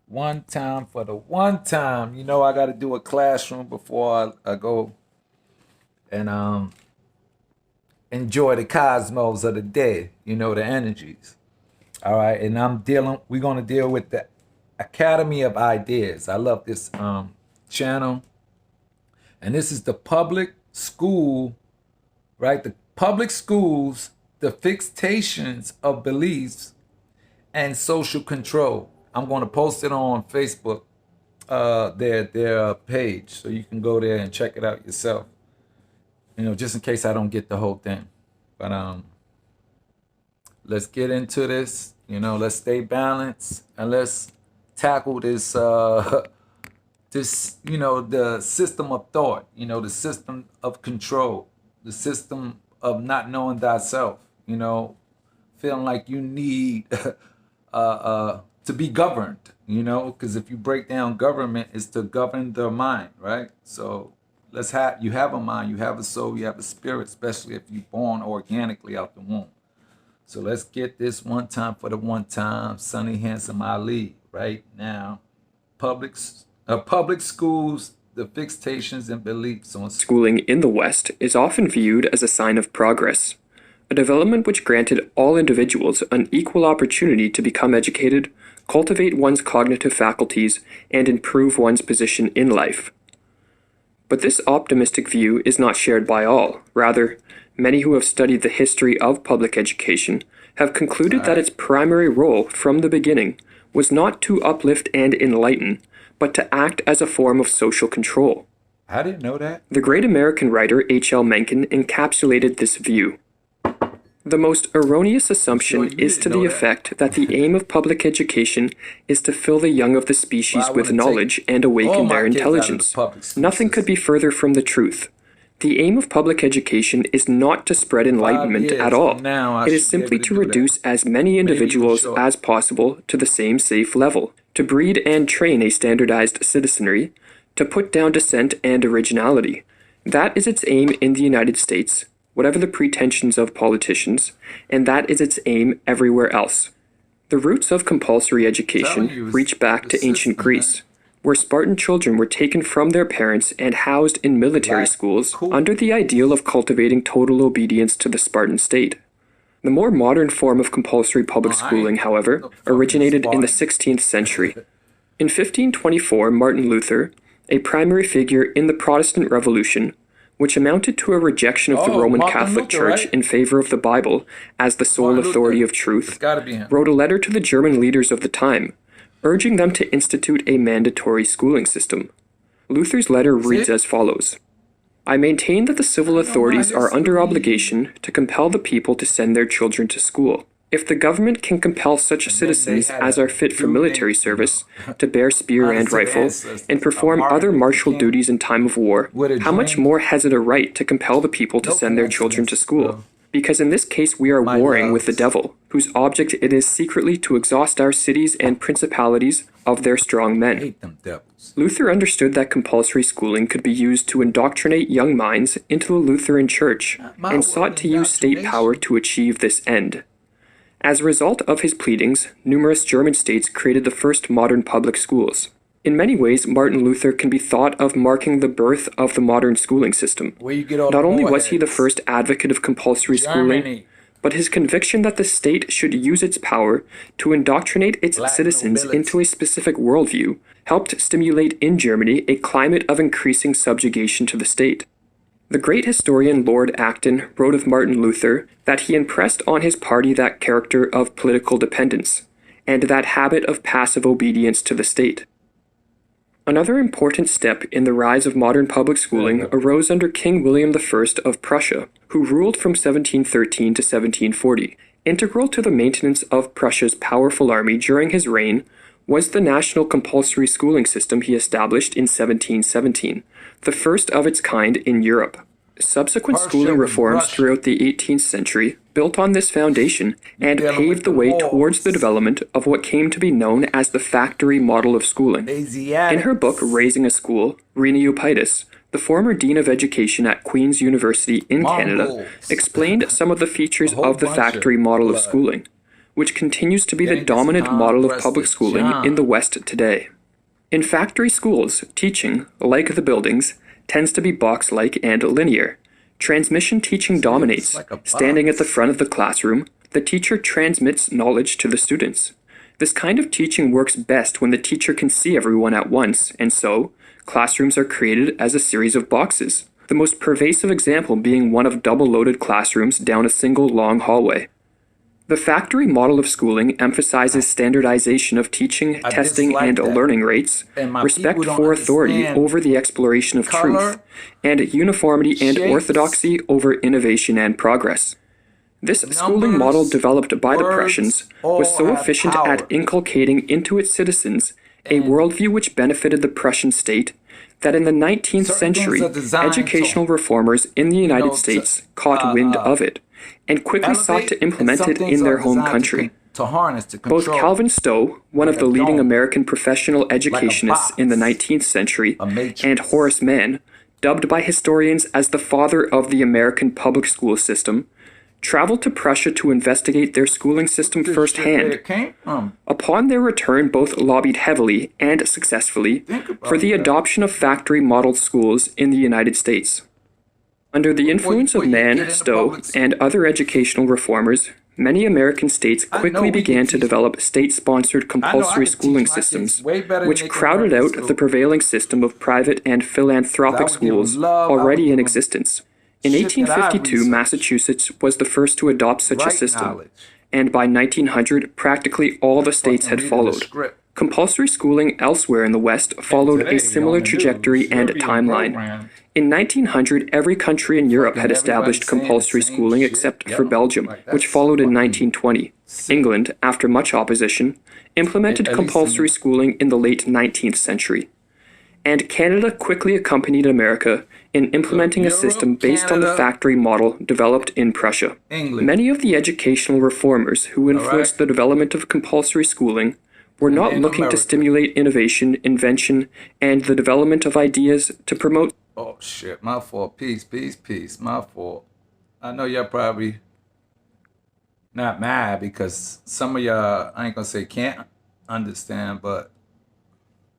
One time for the one time. You know, I got to do a classroom before I go and enjoy the cosmos of the day. You know, the energies. All right, and we're gonna deal with the Academy of Ideas. I love this channel, and this is the public school, right? The public schools, the fixations of beliefs and social control. I'm gonna post it on Facebook, their page, so you can go there and check it out yourself. You know, just in case I don't get the whole thing, but let's get into this. You know, let's stay balanced and let's tackle this this, you know, the system of thought, you know, the system of control, the system of not knowing thyself, you know, feeling like you need to be governed, you know, because if you break down government, it's to govern the mind, right? So you have a mind, you have a soul, you have a spirit, especially if you're born organically out the womb. So let's get this one time for the one time. Sonny Handsome Ali right now. Public schools, the fixations and beliefs on Schooling in the West is often viewed as a sign of progress, a development which granted all individuals an equal opportunity to become educated, cultivate one's cognitive faculties, and improve one's position in life. But this optimistic view is not shared by all. Rather, many who have studied the history of public education have concluded that its primary role from the beginning was not to uplift and enlighten, but to act as a form of social control. I didn't know that. The great American writer H.L. Mencken encapsulated this view. The most erroneous assumption is to the effect that the aim of public education is to fill the young of the species with knowledge and awaken their intelligence. Nothing could be further from the truth. The aim of public education is not to spread enlightenment at all. It is simply to reduce as many individuals as possible to the same safe level, to breed and train a standardized citizenry, to put down dissent and originality. That is its aim in the United States, whatever the pretensions of politicians, and that is its aim everywhere else. The roots of compulsory education reach back to ancient Greece, where Spartan children were taken from their parents and housed in military schools under the ideal of cultivating total obedience to the Spartan state. The more modern form of compulsory public schooling, however, originated in the 16th century. In 1524, Martin Luther, a primary figure in the Protestant Revolution, which amounted to a rejection of the Roman Catholic Church in favor of the Bible as the sole authority of truth, wrote a letter to the German leaders of the time, urging them to institute a mandatory schooling system. Luther's letter reads as follows: I maintain that the civil authorities are under obligation to compel the people to send their children to school. If the government can compel such citizens as are fit for military service to bear spear and rifle and perform other martial duties in time of war, how much more has it a right to compel the people to send their children to school? Because in this case we are warring with the devil, whose object it is secretly to exhaust our cities and principalities of their strong men. Luther understood that compulsory schooling could be used to indoctrinate young minds into the Lutheran Church, and sought to use state power to achieve this end. As a result of his pleadings, numerous German states created the first modern public schools. In many ways, Martin Luther can be thought of marking the birth of the modern schooling system. Not only was he the first advocate of compulsory schooling, but his conviction that the state should use its power to indoctrinate its citizens into a specific worldview helped stimulate in Germany a climate of increasing subjugation to the state. The great historian Lord Acton wrote of Martin Luther that he impressed on his party that character of political dependence, and that habit of passive obedience to the state. Another important step in the rise of modern public schooling arose under King William I of Prussia, who ruled from 1713 to 1740. Integral to the maintenance of Prussia's powerful army during his reign was the national compulsory schooling system he established in 1717, the first of its kind in Europe. Subsequent schooling reforms throughout the 18th century built on this foundation and paved the way towards the development of what came to be known as the factory model of schooling. In her book Raising a School, Rena Eupitis, the former Dean of Education at Queen's University in Canada, explained some of the features of the factory model of schooling. which continues to be the Genghis dominant Khan model of pressed public the schooling John. in the West today. In factory schools, teaching, like the buildings, tends to be box-like and linear. Transmission teaching dominates. like a Standing at the box. front of the classroom, the teacher transmits knowledge to the students. This kind of teaching works best when the teacher can see everyone at once, and so, classrooms are created as a series of boxes, the most pervasive example being one of double-loaded classrooms down a single long hallway. The factory model of schooling emphasizes standardization of teaching, I testing, dislike and that. learning rates, And my respect people don't for authority understand over the exploration of color, truth, and uniformity and shapes, orthodoxy over innovation and progress. This schooling model developed by the words Prussians all was so have efficient power. at inculcating into its citizens a worldview which benefited the Prussian state that in the 19th Certain things century, are designed educational to, reformers in the United to, States caught wind of it and quickly sought elevate, to and implement some it things in their are home designed country. to harness, to control. Both Calvin Stowe, one of Like the a leading dome. American professional educationists in the box. 19th century, A matrix. and Horace Mann, dubbed by historians as the father of the American public school system, traveled to Prussia to investigate their schooling system This shit where firsthand. it came from. Upon their return, both lobbied heavily and successfully Think about for the that. adoption of factory-modeled schools in the United States. Under the influence of before you get Mann, into Stowe, public school. and other educational reformers, many American states I know quickly we can began to teach- develop state-sponsored compulsory can schooling teach my kids systems, way better than which they can crowded learn in out school. the prevailing system of private and philanthropic I would give 'em schools love, I would already give in 'em existence. In shit that I 1852, researched. Massachusetts was the first to adopt such a Right system, knowledge. and by 1900, practically all the states had Reading the followed. script. Compulsory schooling elsewhere in the West followed Today, a similar on the trajectory news, and you're being timeline. programmed. In 1900, every country in Europe had Fucking established everybody saying compulsory the same schooling shit. except Yeah, for Belgium, like which that's followed in fucking 1920. England, after much opposition, implemented At least in compulsory the- schooling in the late 19th century. And Canada quickly accompanied America in implementing a Europe, system based on the Canada, factory model developed in Prussia. England. Many of the educational reformers who influenced the development of compulsory schooling were not in looking to America. stimulate innovation, invention, and the development of ideas to promote Oh shit, my fault. Peace, my fault. I know y'all probably not mad because some of y'all, I ain't gonna say can't understand, but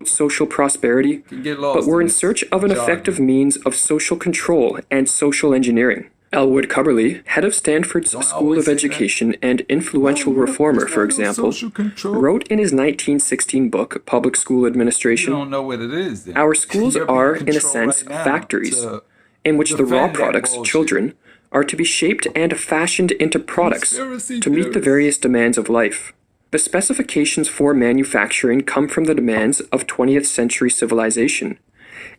social prosperity, can get lost. but were in this search of an jargon. effective means of social control and social engineering. Elwood Cubberley, head of Stanford's Don't School always of say that. Education and influential Well, reformer, there's for no example, social control. wrote in his 1916 book, Public School You Administration, don't know what it is. Then. Our schools You're being are, in a controlled sense, right now factories, to in which the raw defend that products, bullshit. children, are to be shaped and fashioned into products Conspiracy to meet the theories. various demands of life. The specifications for manufacturing come from the demands of 20th century civilization,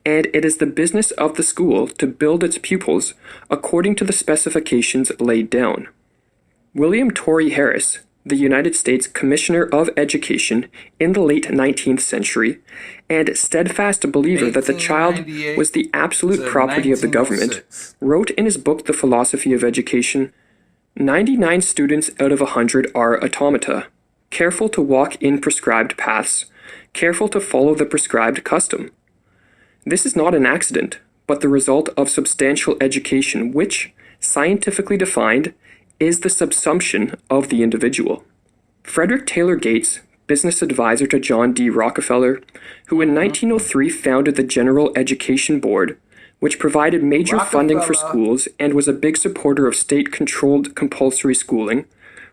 and it is the business of the school to build its pupils according to the specifications laid down. William Torrey Harris, the United States Commissioner of Education in the late 19th century, and steadfast believer that the child 1898 was the absolute to property of the government, 1906. wrote in his book The Philosophy of Education, 99 students out of 100 are automata, careful to walk in prescribed paths, careful to follow the prescribed custom. This is not an accident, but the result of substantial education which, scientifically defined, is the subsumption of the individual. Frederick Taylor Gates, business advisor to John D. Rockefeller, who in 1903 founded the General Education Board, which provided major funding for Rockefeller. schools and was a big supporter of state-controlled compulsory schooling,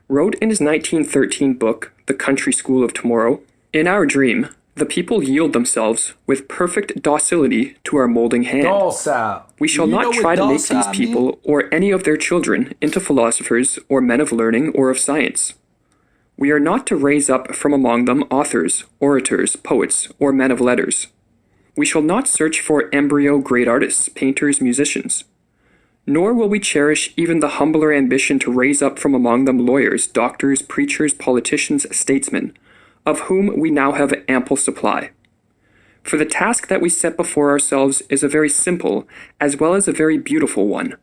wrote in his 1913 book, The Country School of Tomorrow, "In our dream, the people yield themselves with perfect docility to our molding hand. Docile. We shall You know not what try to make docile these people or any of their children into philosophers or men of learning or of science. We are not to raise up from among them authors, orators, poets, or men of letters. We shall not search for embryo great artists, painters, musicians. Nor will we cherish even the humbler ambition to raise up from among them lawyers, doctors, preachers, politicians, statesmen, of whom we now have ample supply. For the task that we set before ourselves is a very simple, as well as a very beautiful one,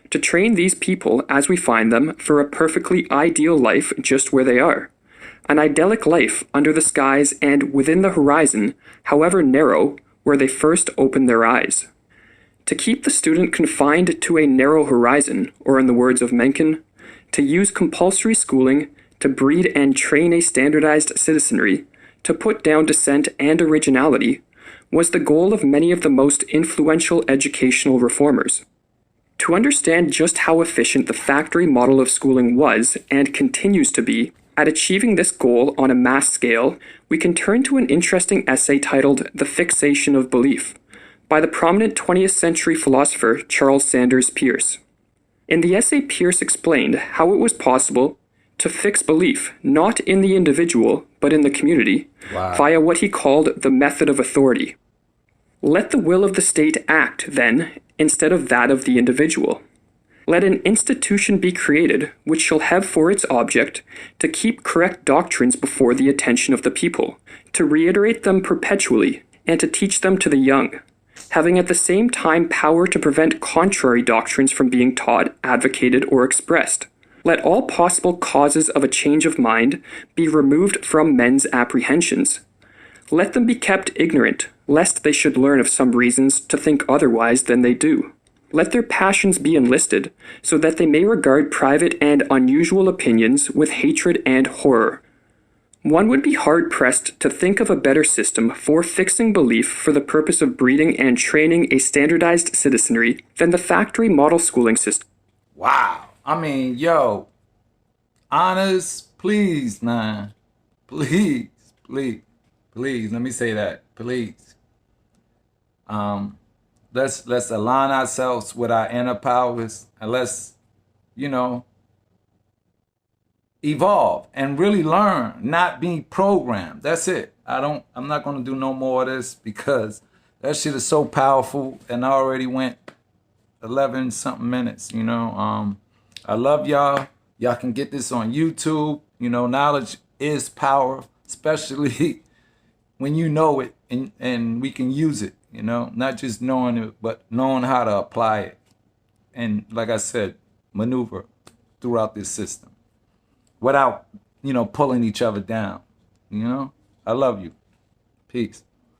to train these people as we find them for a perfectly ideal life just where they are, an idyllic life under the skies and within the horizon, however narrow, where they first open their eyes. To keep the student confined to a narrow horizon, or in the words of Mencken, to use compulsory schooling to breed and train a standardized citizenry, to put down dissent and originality, was the goal of many of the most influential educational reformers. To understand just how efficient the factory model of schooling was and continues to be at achieving this goal on a mass scale, we can turn to an interesting essay titled The Fixation of Belief by the prominent 20th century philosopher Charles Sanders Peirce. In the essay, Peirce explained how it was possible to fix belief not in the individual but in the community via what he called the method of authority. Let the will of the state act, then, instead of that of the individual. Let an institution be created which shall have for its object to keep correct doctrines before the attention of the people, to reiterate them perpetually, and to teach them to the young, having at the same time power to prevent contrary doctrines from being taught, advocated, or expressed. Let all possible causes of a change of mind be removed from men's apprehensions. Let them be kept ignorant, lest they should learn of some reasons to think otherwise than they do. Let their passions be enlisted, so that they may regard private and unusual opinions with hatred and horror. One would be hard-pressed to think of a better system for fixing belief for the purpose of breeding and training a standardized citizenry than the factory model schooling system. Wow. I mean, yo, honors, please, man. Please, please, please. Let me say that. Please. Let's align ourselves with our inner powers and let's, evolve and really learn, not be programmed. That's it. I'm not going to do no more of this because that shit is so powerful and I already went 11 something minutes, I love y'all. Y'all can get this on YouTube. Knowledge is power, especially when you know it and we can use it, not just knowing it, but knowing how to apply it. And like I said, maneuver throughout this system without, pulling each other down. I love you. Peace.